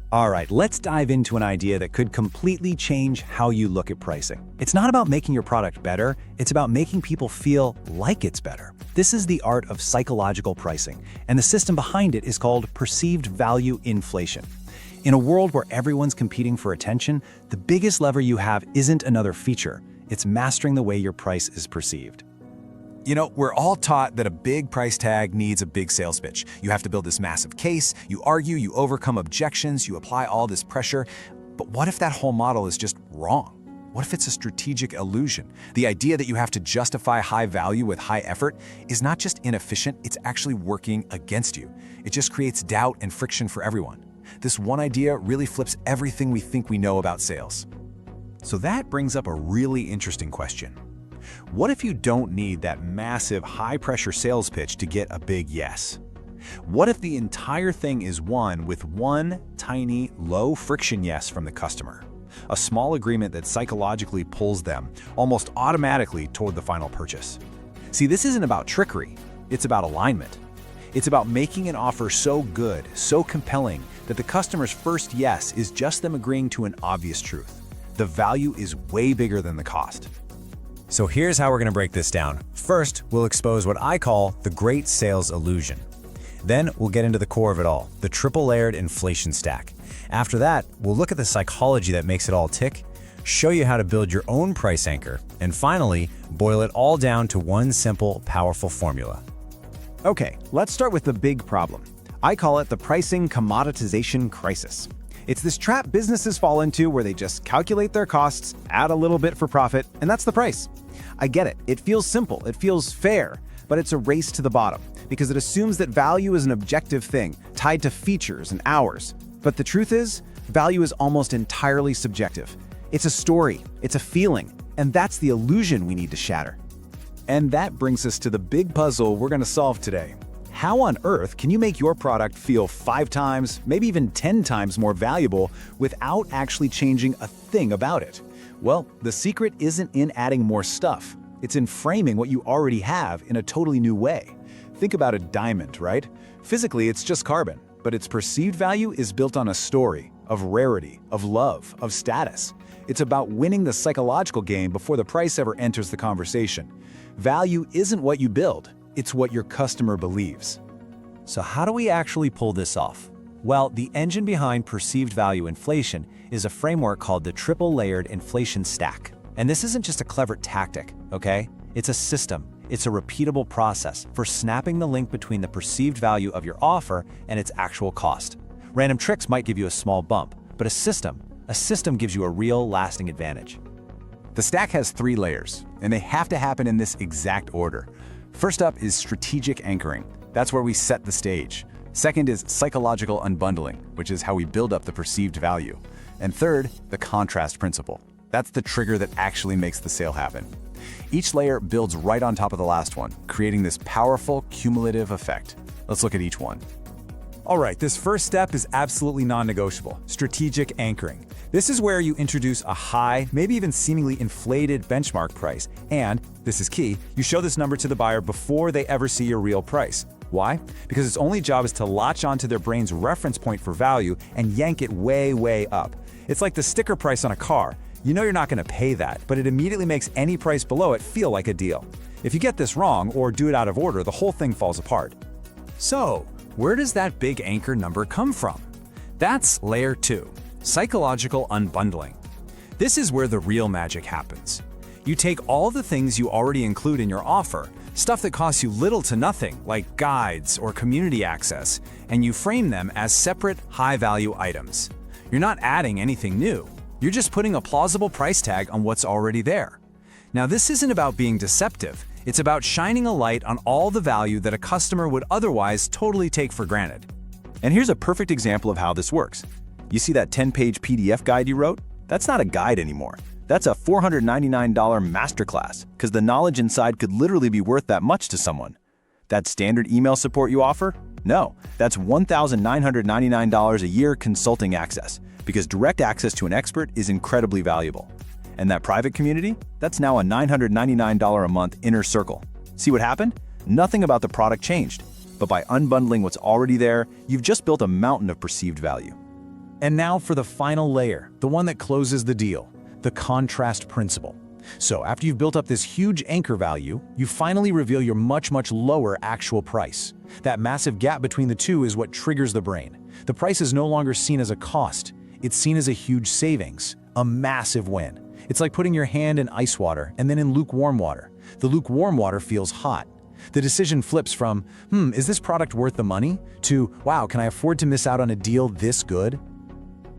All right, let's dive into an idea that could completely change how you look at pricing. It's not about making your product better, it's about making people feel like it's better. This is the art of psychological pricing, and the system behind it is called perceived value inflation. In a world where everyone's competing for attention, the biggest lever you have isn't another feature, it's mastering the way your price is perceived. You know, we're all taught that a big price tag needs a big sales pitch. You have to build this massive case, you argue, you overcome objections, you apply all this pressure. But what if that whole model is just wrong? What if it's a strategic illusion? The idea that you have to justify high value with high effort is not just inefficient, it's actually working against you. It just creates doubt and friction for everyone. This one idea really flips everything we think we know about sales. So that brings up a really interesting question. What if you don't need that massive high-pressure sales pitch to get a big yes? What if the entire thing is won with one tiny, low-friction yes from the customer? A small agreement that psychologically pulls them almost automatically toward the final purchase. See, this isn't about trickery, it's about alignment. It's about making an offer so good, so compelling, that the customer's first yes is just them agreeing to an obvious truth. The value is way bigger than the cost. So here's how we're going to break this down. First, we'll expose what I call the great sales illusion. Then we'll get into the core of it all, the triple-layered inflation stack. After that, we'll look at the psychology that makes it all tick, show you how to build your own price anchor, and finally, boil it all down to one simple, powerful formula. Okay, let's start with the big problem. I call it the pricing commoditization crisis. It's this trap businesses fall into where they just calculate their costs, add a little bit for profit, and that's the price. I get it. It feels simple. It feels fair, but it's a race to the bottom because it assumes that value is an objective thing tied to features and hours. But the truth is, value is almost entirely subjective. It's a story, it's a feeling, and that's the illusion we need to shatter. And that brings us to the big puzzle we're going to solve today. How on earth can you make your product feel 5 times, maybe even 10 times more valuable without actually changing a thing about it? Well, the secret isn't in adding more stuff. It's in framing what you already have in a totally new way. Think about a diamond, right? Physically, it's just carbon, but its perceived value is built on a story of rarity, of love, of status. It's about winning the psychological game before the price ever enters the conversation. Value isn't what you build. It's what your customer believes. So how do we actually pull this off? Well, the engine behind perceived value inflation is a framework called the triple-layered inflation stack. And this isn't just a clever tactic, okay? It's a system. It's a repeatable process for snapping the link between the perceived value of your offer and its actual cost. Random tricks might give you a small bump, but a system gives you a real, lasting advantage. The stack has 3 layers, and they have to happen in this exact order. First up is strategic anchoring. That's where we set the stage. Second is psychological unbundling, which is how we build up the perceived value. And third, the contrast principle. That's the trigger that actually makes the sale happen. Each layer builds right on top of the last one, creating this powerful cumulative effect. Let's look at each one. All right, this first step is absolutely non-negotiable, strategic anchoring. This is where you introduce a high, maybe even seemingly inflated benchmark price, and, this is key, you show this number to the buyer before they ever see your real price. Why? Because its only job is to latch onto their brain's reference point for value and yank it way, way up. It's like the sticker price on a car. You know you're not going to pay that, but it immediately makes any price below it feel like a deal. If you get this wrong or do it out of order, the whole thing falls apart. So, where does that big anchor number come from? That's layer 2, psychological unbundling. This is where the real magic happens. You take all the things you already include in your offer, stuff that costs you little to nothing, like guides or community access, and you frame them as separate, high-value items. You're not adding anything new. You're just putting a plausible price tag on what's already there. Now, this isn't about being deceptive. It's about shining a light on all the value that a customer would otherwise totally take for granted. And here's a perfect example of how this works. You see that 10-page PDF guide you wrote? That's not a guide anymore. That's a $499 masterclass, because the knowledge inside could literally be worth that much to someone. That standard email support you offer? No, that's $1,999 a year consulting access, because direct access to an expert is incredibly valuable. And that private community? That's now a $999 a month inner circle. See what happened? Nothing about the product changed. But by unbundling what's already there, you've just built a mountain of perceived value. And now for the final layer, the one that closes the deal, the contrast principle. So after you've built up this huge anchor value, you finally reveal your much lower actual price. That massive gap between the two is what triggers the brain. The price is no longer seen as a cost. It's seen as a huge savings, a massive win. It's like putting your hand in ice water and then in lukewarm water. The lukewarm water feels hot. The decision flips from, is this product worth the money? To, wow, can I afford to miss out on a deal this good?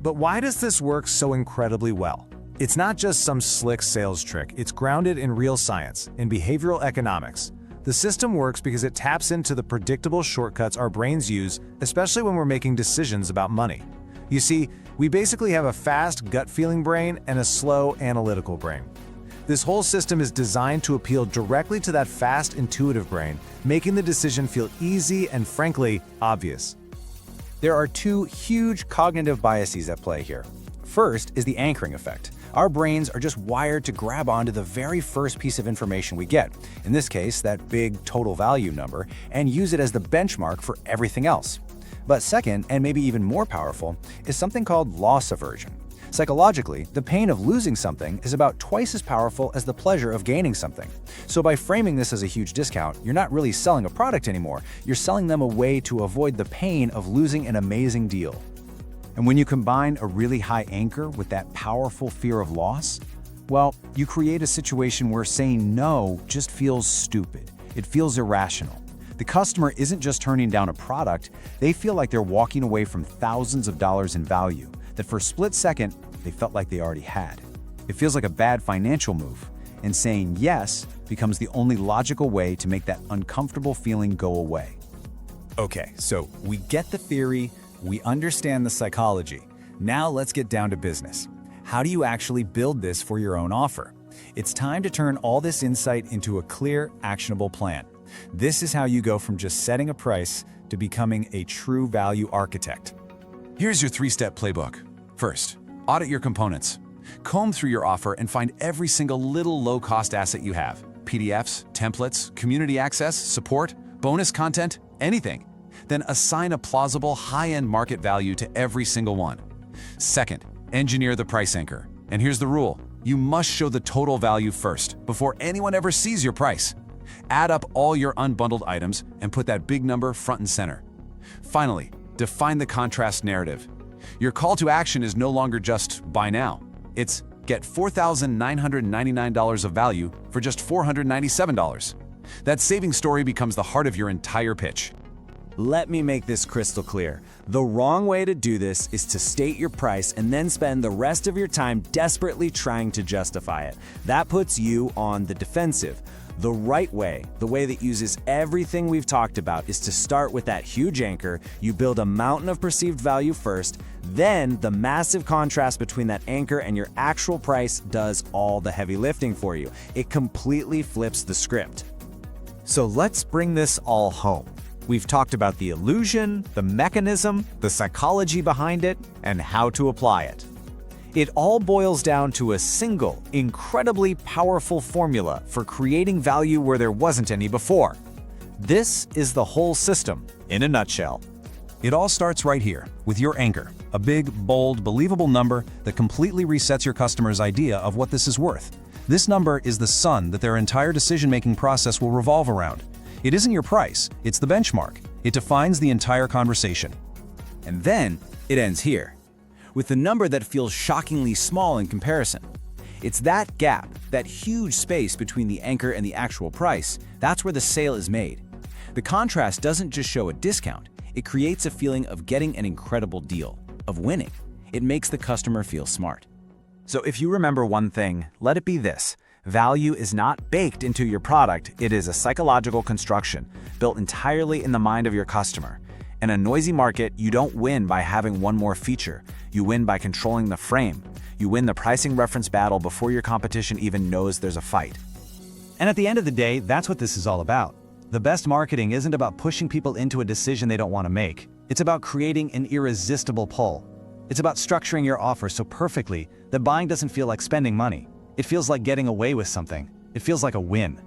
But why does this work so incredibly well? It's not just some slick sales trick, it's grounded in real science, in behavioral economics. The system works because it taps into the predictable shortcuts our brains use, especially when we're making decisions about money. You see, we basically have a fast, gut-feeling brain and a slow, analytical brain. This whole system is designed to appeal directly to that fast, intuitive brain, making the decision feel easy and, frankly, obvious. There are two huge cognitive biases at play here. First is the anchoring effect. Our brains are just wired to grab onto the very first piece of information we get, in this case, that big total value number, and use it as the benchmark for everything else. But second, and maybe even more powerful, is something called loss aversion. Psychologically, the pain of losing something is about twice as powerful as the pleasure of gaining something. So by framing this as a huge discount, you're not really selling a product anymore, you're selling them a way to avoid the pain of losing an amazing deal. And when you combine a really high anchor with that powerful fear of loss, well, you create a situation where saying no just feels stupid. It feels irrational. The customer isn't just turning down a product, they feel like they're walking away from thousands of dollars in value that for a split second, they felt like they already had. It feels like a bad financial move, and saying yes becomes the only logical way to make that uncomfortable feeling go away. Okay, so we get the theory, we understand the psychology. Now let's get down to business. How do you actually build this for your own offer? It's time to turn all this insight into a clear, actionable plan. This is how you go from just setting a price to becoming a true value architect. Here's your 3-step playbook. First, audit your components. Comb through your offer and find every single little low-cost asset you have. PDFs, templates, community access, support, bonus content, anything. Then assign a plausible high-end market value to every single one. Second, engineer the price anchor. And here's the rule. You must show the total value first, before anyone ever sees your price. Add up all your unbundled items and put that big number front and center. Finally, define the contrast narrative. Your call to action is no longer just buy now. It's get $4,999 of value for just $497. That saving story becomes the heart of your entire pitch. Let me make this crystal clear. The wrong way to do this is to state your price and then spend the rest of your time desperately trying to justify it. That puts you on the defensive. The right way, the way that uses everything we've talked about, is to start with that huge anchor. You build a mountain of perceived value first, then the massive contrast between that anchor and your actual price does all the heavy lifting for you. It completely flips the script. So let's bring this all home. We've talked about the illusion, the mechanism, the psychology behind it, and how to apply it. It all boils down to a single, incredibly powerful formula for creating value where there wasn't any before. This is the whole system, in a nutshell. It all starts right here, with your anchor, a big, bold, believable number that completely resets your customer's idea of what this is worth. This number is the sun that their entire decision-making process will revolve around. It isn't your price, it's the benchmark. It defines the entire conversation. And then it ends here, with a number that feels shockingly small in comparison. It's that gap, that huge space between the anchor and the actual price, that's where the sale is made. The contrast doesn't just show a discount, it creates a feeling of getting an incredible deal, of winning. It makes the customer feel smart. So if you remember one thing, let it be this. Value is not baked into your product, it is a psychological construction, built entirely in the mind of your customer. In a noisy market, you don't win by having one more feature. You win by controlling the frame. You win the pricing reference battle before your competition even knows there's a fight. And at the end of the day, that's what this is all about. The best marketing isn't about pushing people into a decision they don't want to make. It's about creating an irresistible pull. It's about structuring your offer so perfectly that buying doesn't feel like spending money. It feels like getting away with something. It feels like a win.